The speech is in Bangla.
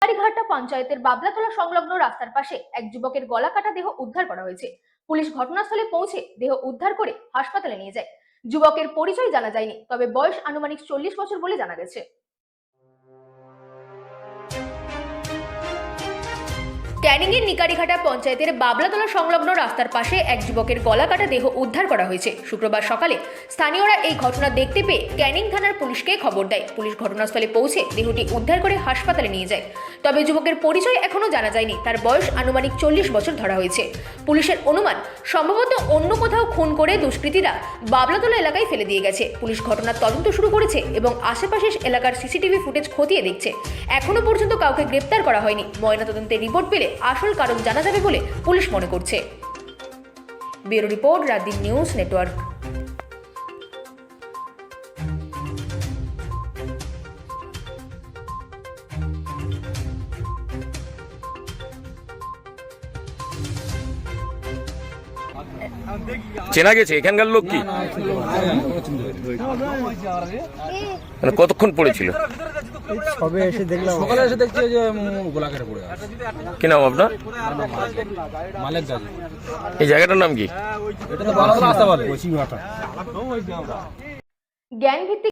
নিকারিঘাটা পঞ্চায়েতের বাবলাতলা সংলগ্ন রাস্তার পাশে এক যুবকের গলা কাটা দেহ উদ্ধার করা হয়েছে। পুলিশ ঘটনাস্থলে পৌঁছে দেহ উদ্ধার করে হাসপাতালে নিয়ে যায়। যুবকের পরিচয় জানা যায়নি, তবে বয়স আনুমানিক 40 বছর বলে জানা গেছে। ক্যানিংয়ের নিকারিঘাটা পঞ্চায়েতের বাবলাতলা সংলগ্ন রাস্তার পাশে এক যুবকের গলা কাটা দেহ উদ্ধার করা হয়েছে। শুক্রবার সকালে স্থানীয়রা এই ঘটনা দেখতে পেয়ে ক্যানিং থানার পুলিশকে খবর দেয়। পুলিশ ঘটনাস্থলে পৌঁছে দেহটি উদ্ধার করে হাসপাতালে নিয়ে যায়। তবে যুবকের পরিচয় এখনো জানা যায়নি। তার বয়স আনুমানিক 40 বছর ধরা হয়েছে। পুলিশের অনুমান, সম্ভবত অন্য কোথাও খুন করে দুষ্কৃতীরা বাবলাতলা এলাকায় ফেলে দিয়ে গেছে। পুলিশ ঘটনার তদন্ত শুরু করেছে এবং আশেপাশের এলাকার সিসিটিভি ফুটেজ খতিয়ে দেখছে। এখনো পর্যন্ত কাউকে গ্রেপ্তার করা হয়নি। ময়নাতদন্তের রিপোর্ট পেলে আসল কারণ জানা যাবে বলে পুলিশ মনে করছে। Bureau report, রাতদিন news network. চেনা গেছে এখানকার লোক কি? মানে কতক্ষণ পড়েছিল? সবে এসে দেখলাম, সকালে এসে দেখছি যে গোলাঘাটে পড়ে আছে। কি নাম আপনার? মালিক গাজী। এই জায়গাটার নাম কি? এটা তো বাংলা রাস্তা বলে। জ্ঞান ভিত্তিক